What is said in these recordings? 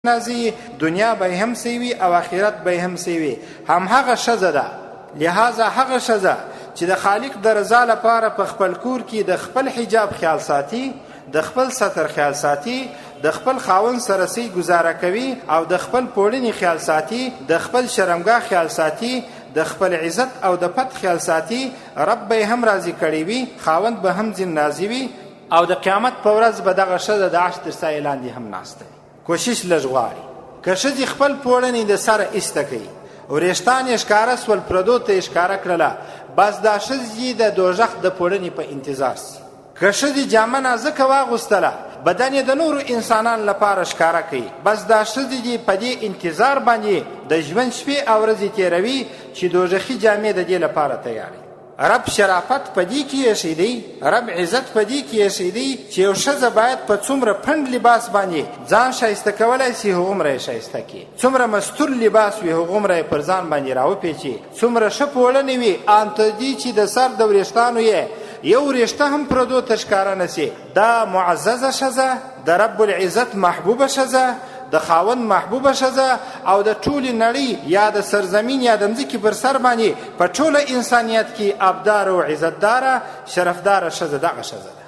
نازي دنیا به هم سوي او آخرت به هم سوي. هم هغه ښځه ده، لہذا هغه ښځه چې د خالق د رضا لپاره په خپل کور کې د خپل حجاب خیال ساتي، د خپل ستر خیال ساتي، د خپل خاوند سره سي گزاره کوي او د خپل پوړنی خیال ساتي، د خپل شرمګاه خیال ساتي، د خپل عزت او د پت خیال ساتي، رب به هم راضي کړي وي، خاوند به هم ځین راضي وي او د قیامت په ورځ به دغه ښځه د عرش تر سایې لاندې هم ناسته وي. کوشش لږ غواړي. که ښځې خپل پوړنی د سره ایسته کوي، وریښتان یې ښکاره سول، پردو ته یې ښکاره کړله، بس دا ښځې د دوژخ د پوړنې په انتظار سي. که ښځې جامه نازکه واغوستله، بدن یې د نورو انسانانو لپاره ښکاره کوي، بس دا ښځې دې په دې انتظار باندې د ژوند شپې او ورځې تېروي چې دوژخي جامې د دې لپاره تیاري. رب شرافت په دې کې ایښی دی، رب عزت په دې کې ایښی دی چې یو ښځه باید په څومره پنډ لباس باندې ځان ښایسته کولی سي، هغومره یې ښایسته کړي. څومره مستور لباس وي، هغومره یې پر ځان باندې راوپېچي. څومره ښه پوړنې وي، ان تر دې چې د سر د وریښتانو یې یو وریښته هم پردو ته ښکاره نه سي. دا معززه ښځه، د رب العزت محبوبه ښځه، د خاوند محبوبه ښځه او د ټولې نړۍ یا د سرزمین یا د مځکې پر سر باندې په ټوله انسانیت کې ابداره او عزتداره شرفداره ښځه دغه ښځه ده.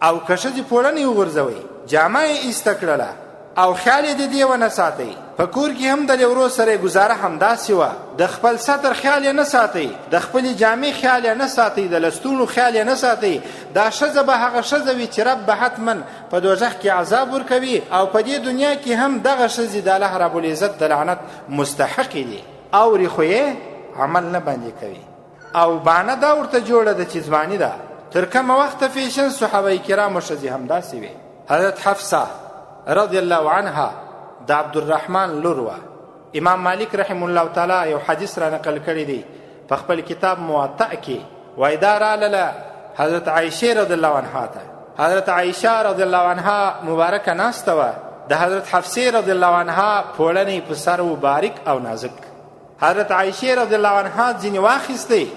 او که ښځې پوړنې وغورځوئ، جامه یې ایسته کړله او خیال یې د دې ونه ساتئ، په کور کې هم د لیورو سره گزاره همداسې وه، د خپل ستر خیال یې نه ساتئ، د خپلې جامې خیال یې نه ساتئ، د لستونو خیال یې نه ساتئ، دا ښځه به هغه ښځه وي چې رب به حتما په دوژخ کې عذاب ورکوي او په دې دنیا کې هم دغه ښځې د الله رب العزت د لعنت مستحقې دي. اوري خو یې عمل نه باندې کوي او بانه دا ورته جوړه ده چې ځواني ده. تر کومه وخته فیشن صحابه کرامو ښځې همداسې وي. حضرت حفصه رضی الله عنها د عبدالرحمن لور وه. امام مالک رحم الله تعالی یو حدیث را نقل کړی دی په خپل کتاب موطأ کې، وایي دا راغله حضرت عایشې رضی الله عنها ته. حضرت عایشه رضی الله عنها مبارکه ناسته وه، د حضرت حفصې رضی الله عنها پوړنی په سر و باریک او نازک. حضرت عایشې رضی الله عنها ځینې واخیستې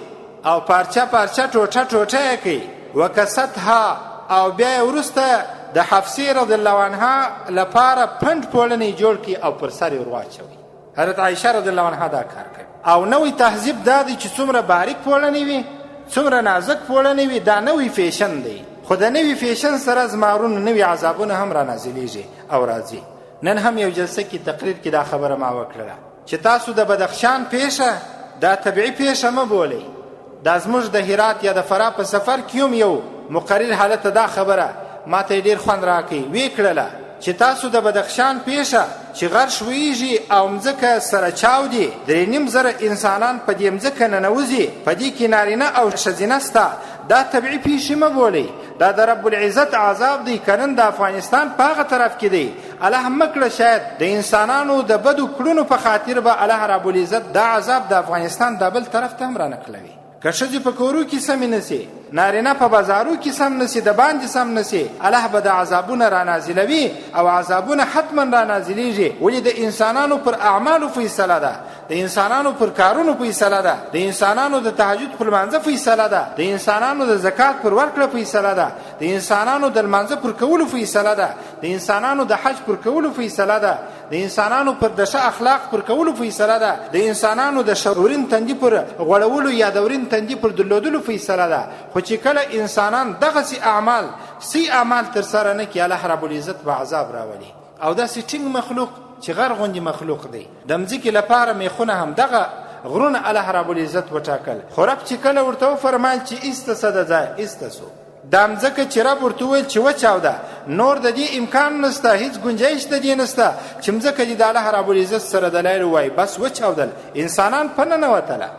او پارچه پارچه ټوټه ټوټه یې کړي، وکستها او بیا یې وروسته د حفصې رضی الله عنها لپاره پنډ پوړنی جوړ کړي او پر سر یې ور واچوي. حضرت عایشه رضی الله عنها دا کار کوي. او نوی تهذیب دا دی چې څومره باریک پوړنی وي، څومره نازک پوړنی وي، دا نوی فیشن دی. خو د نوي فیشن سره زمارونه نوي عذابونه هم را نازلیږي او راځي. نن هم یو جلسه کې تقریر کې دا خبره ما وکړله چې تاسو د بدخشان پیښه دا طبیعي پیښه مه بولئ. دا زموږ د هرات یا د فراه په سفر کې هم یو مقرر حالت دا خبره ما ته ډېر خوند راکړي، ویې کړله چې تاسو د بدخشان پیښه چې غرش ویږي او مځکه سره چاودي، 3,500 انسانان په دې مځکه ننوځي، په دې کې نارینه او ښځینه سته، دا طبیعي پیښې مه بولئ. دا د رب العزت عذاب دی. که نن د افغانستان په هغه طرف کې دی، الله مه کړه شاید د انسانانو د بدو کړنو په خاطر به الله رب العزت دا عذاب د افغانستان د بل طرف ته هم رانقلوي. که ښځې په کورو کې سمې نسي، نارینه په بازارو کې سم نسي، د باندې سم نسي، الله به د عذابونه را نازلوي او عذابونه حتما را نازلیږي. ولې د انسانانو پر اعمالو فیصله ده، د انسانانو پر کارونو فیصله ده، د انسانانو د تهجد پر لمانځه فیصله ده، د انسانانو د زکات پر ورکړه فیصله ده، د انسانانو د لمانځه پر کولو فیصله ده، د انسانانو د حج پر کولو فیصله ده، د انسانانو پر د ښه اخلاق پر کولو فیصله ده، د انسانانو د شرورین تندي پر غوړولو یا دورین تندي پر درلودلو فیصله ده. خو چې کله انسانان دغسې اعمال سی اعمال ترسره نه کړي، الله رب العزت به عذاب راولي. او داسې ټینګ مخلوق چې غر غوندې مخلوق دی، د مځکې لپاره میخونه هم دغه غرونه الله رب العزت وټاکل. خو رب چې کله ورته وفرمایل چې ایسته څه د ځای ایسته سو، دا مځکه چې رب ورته وویل چې وچاوده، نور د دې امکان نسته، هیڅ گنجایش د دې نسته چې مځکه دې د الله رب العزت سره دلایل ووایي، بس وچاودل، انسانان په ننوتله.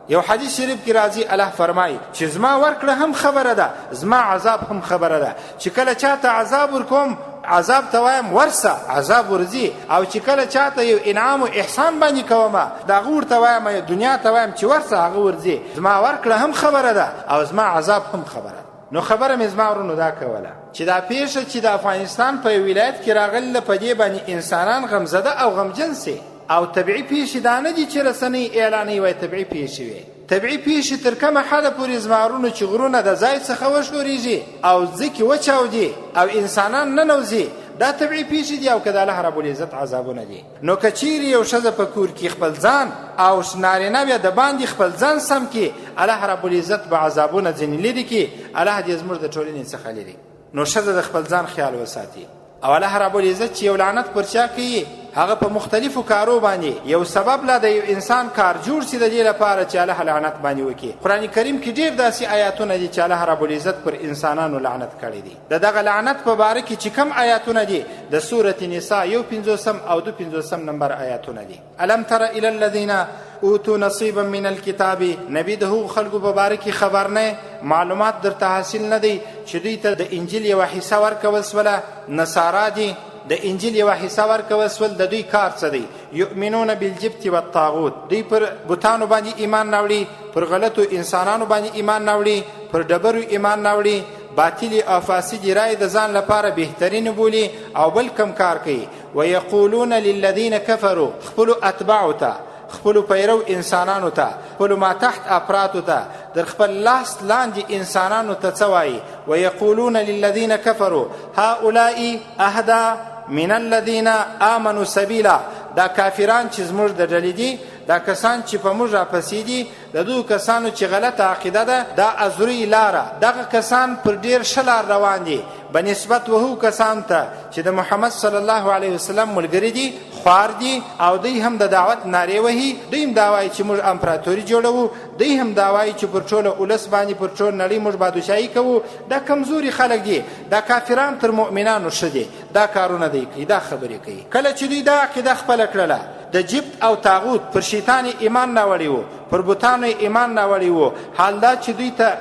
یو حدیث شریف کې راځي الله فرمایي چې زما ورکړه هم خبره ده، زما عذاب هم خبره ده. چې کله چاته عذاب ورکوم عذاب ته وایم ورسه، عذاب ورځي، او چې کله چاته یو انعام او احسان باندې کومه د هغه ورته وایم دنیا ته وایم چې ورسه، هغه ورځي. زما ورکړه هم خبره ده او زما عذاب هم خبره ده. نو خبره مې زما ورونو دا کوله چې دا پیښه چې د افغانستان په ولایت کې راغله، په دې باندې انسانان غمزده او غمجن سي. او طبیعي پیښې دا نه دي چې رسنۍ اعلانوي وایي طبیعي پیښې وي. طبیعي پیښې تر کومه حده پورې زمارونو چې غرونه د ځای څخه وشورېږي او ځکې وچاودي او انسانان ننوځي، دا طبیعي پیښې دي او که د الله رب العزت عذابونه دي. نو که چیرې یو ښځه په کور کې خپل ځان او نارینه بیا د باندې خپل ځان سم کړي، الله رب العزت به عذابونه ځینې لرې کړي. الله دې زموږ د ټولنې څخه لرې. نو ښځه د خپل ځان خیال وساتي. او الله رب العزت چې یو لعنت پر چا کوي هغه په مختلفو کارو باندې یو سبب لا د یو انسان کار جوړ شي د دې لپاره چې الله لعنت باندې وکړي. قرآن کریم کې ډېر داسې آیاتونه دي چې الله رب العزت پر انسانانو لعنت کړی دي. د دغه لعنت په باره کې چې کم آیاتونه دي د سورة نساء 51 او 52 نمبر آیاتونه دي. الم تر الی الذین اوتوا نصیبا من الكتاب، نبی د هغو خلکو په باره کې خبر نه، معلومات درته حاصل نه دی چې دوی ته د انجیل یوه حصه ورکول سوله. نصارا دي، د انجیل یوه حصه ورکول سول. د دوی کار څه دی؟ یؤمنون بالجبت والطاغوت، دوی پر بوتانو باندې ایمان راوړي، پر غلطو انسانانو باندې ایمان راوړي، پر ډبرو ایمان راوړي، باطلې او فاسدې رایې د ځان لپاره بهترین بولي او بل کم کار کوي. ویقولون للذین کفروا، خپلو اتباعو ته، خپلو پیرو انسانانو ته، خپلو ما تحت افرادو ته، در خپل لاس لاندې انسانانو ته څه وایي؟ ویقولون للذین کفروا هؤلاء اهدی من الذین آمنوا سبیلا. دا کافران چې زموږ د ډلې دي، دا کسان چې په موږ راپسې دي، د دو کسانو چې غلطه عقیده ده، دا ازوری لاره، دغه کسان پر ډېر ښه لار روان دي بنسبت وهو کسان ته چې د محمد صلی الله علیه وسلم ملګري دي، خوار دي او دوی هم د دعوت نارې وهي. دوی هم دا وایي چې موږ امپراتوري جوړوو، دوی هم دا وایي چې پر ټوله اولس باندې پر ټول نړۍ موږ بادشاهي کوو. دا کمزوري خلک دي، دا کافران تر مؤمنانو ښه دي، دا کارونه دی کوي، دا خبرې کوي. کله چې دوی دا عقیده خپله کړله د جبت او طاغوت، پر شیطان ایمان راوړی و، پر بوتانو ایمان راوړی و، حال دا چې دوی ته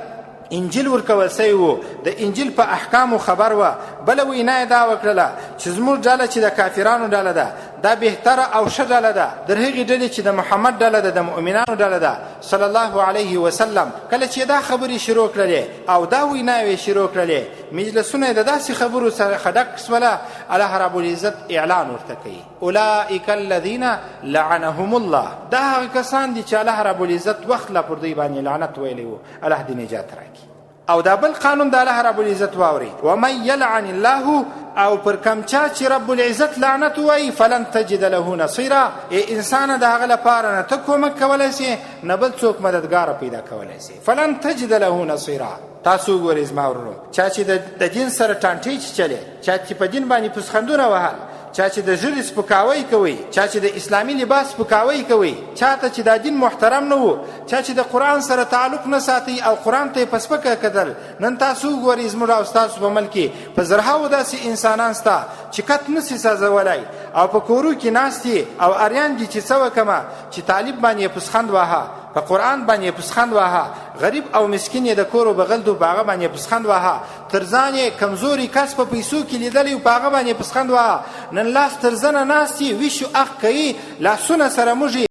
انجیل ورکول سوی و، د انجیل په احکامو خبر و. بله وینا یې دا وکړله چې زموږ ډله چې د کافرانو ډله ده دا بهتره او ښه ډله ده در هغې ډلې چې د محمد ډله ده، د مؤمنانو ډله ده صلی الله علیه وسلم. کله چې دا خبرې شروع کړلې او دا ویناوې شروع کړلې، مجلسونه یې د داسې خبرو سره ډک سوله، الله رب العزت اعلان ورته کوي اولئک الذین لعنهم الله. دا هغه کسان دي چې الله رب العزت وخت لا پر دوی باندې لعنت ویلی و. الله دې نجات راکړي. او دا بل قانون د الله رب العزت واوري، ومن یلعن الله، او پر کم چا چې رب العزت لعنت وایي، فلن تجد له نصیرا، انسان د هغه لپاره نه ته کومک کولی سي نه بل څوک مددګاره پیدا کولی سي. فلن تجد له نصیرا. تاسو وګورئ زما ورونو، چا چې د دین سره ټانټې چلې، چا چې په دین باندې پسخندونه وهل، چا چې د ژړې سپکاوی کوي، چا چې د اسلامي لباس سپکاوی کوي، چا ته چې دا دین محترم نه و، چا چې د قرآن سره تعلق نه ساتي او قرآن ته یې په سپکه کتل. نن تاسو وګورئ زموږ او ستاسو په ملک کې په زرهاوو داسې انسانان سته چې کت نسي سازولی او په کورو کې ناست او اریان دي چې څه وکمه چې طالب باندې یې پسخند واهه، په قرآن باندې پسخند واهه، غریب او مسکین یې د کورو بغل دو په هغه باندې پسخند واهه، تر ځان یې کمزوري کس په پیسو کې لیدلی په هغه باندې پسخند واهه. نن لاس تر زنه ناست وي، ویشو اخ کوي، لاسونه سره موږي